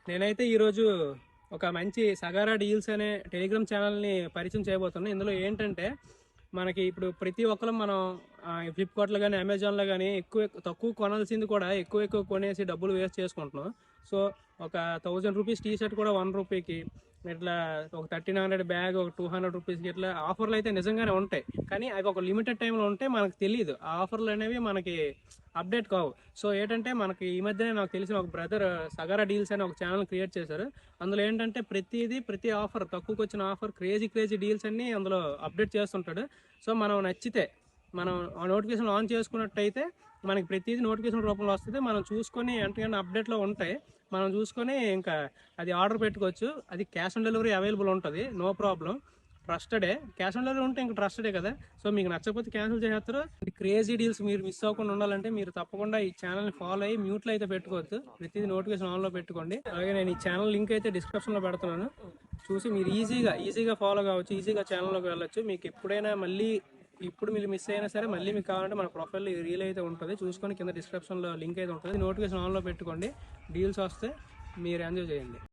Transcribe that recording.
నేనైతే ఈరోజు ఒక మంచి సగారా డీల్స్ అనే టెలిగ్రామ్ ఛానల్ని పరిచయం చేయబోతున్నాను. ఇందులో ఏంటంటే మనకి ఇప్పుడు ప్రతి ఒక్కరు మనం ఫ్లిప్కార్ట్లో కానీ అమెజాన్లో కానీ తక్కువ కొనాల్సింది కూడా ఎక్కువ కొనేసి డబ్బులు వేస్ట్ చేసుకుంటున్నాం. సో ఒక 1000 రూపీస్ టీ షర్ట్ కూడా 1 రూపీకి, ఇట్లా ఒక 1300 బ్యాగ్ ఒక 200 రూపీస్కి, ఇట్లా ఆఫర్లు అయితే నిజంగానే ఉంటాయి. కానీ అవి ఒక లిమిటెడ్ టైంలో ఉంటే మనకు తెలియదు. ఆ ఆఫర్లు అనేవి మనకి అప్డేట్ కావు. సో ఏంటంటే మనకి ఈ మధ్యనే నాకు తెలిసిన ఒక బ్రదర్ సగారా డీల్స్ అని ఒక ఛానల్ క్రియేట్ చేశారు. అందులో ఏంటంటే ప్రతి ఆఫర్, తక్కువకి వచ్చిన ఆఫర్, క్రేజీ డీల్స్ అన్ని అందులో అప్డేట్ చేస్తుంటాడు. సో మనం నచ్చితే మనం ఆ నోటిఫికేషన్ ఆన్ చేసుకున్నట్టయితే మనకి ప్రతిదీ నోటిఫికేషన్ రూపంలో వస్తుంది. మనం చూసుకొని వెంటనే అప్డేట్లో ఉంటాయి. మనం చూసుకొని ఇంకా అది ఆర్డర్ పెట్టుకోవచ్చు. అది క్యాష్ ఆన్ డెలివరీ అవైలబుల్ ఉంటుంది, నో ప్రాబ్లం. ట్రస్టెడే, క్యాష్ ఆన్ డెలివరీ ఉంటే ఇంకా ట్రస్టెడే కదా. సో మీకు నచ్చకపోతే క్యాన్సిల్ చేస్తారు. క్రేజీ డీల్స్ మీరు మిస్ అవ్వకుండా ఉండాలంటే మీరు తప్పకుండా ఈ ఛానల్ని ఫాలో అయ్యి మ్యూట్లో అయితే పెట్టుకోవద్దు, ప్రతిదీ నోటిఫికేషన్ ఆన్లో పెట్టుకోండి. అలాగే నేను ఈ ఛానల్ లింక్ అయితే డిస్క్రిప్షన్లో పెడుతున్నాను, చూసి మీరు ఈజీగా ఫాలో కావచ్చు, ఈజీగా ఛానల్లోకి వెళ్ళొచ్చు. మీకు ఎప్పుడైనా మళ్ళీ ఇప్పుడు మీరు మిస్ అయినా సరే మళ్ళీ మీకు కావాలంటే మన ప్రొఫైల్లో రీల్ అయితే ఉంటుంది, చూసుకొని కింద డిస్క్రిప్షన్లో లింక్ అయితే ఉంటుంది. నోటిఫికేషన్ ఆన్లో పెట్టుకోండి, డీల్స్ వస్తే మీరు ఎంజాయ్ చేయండి.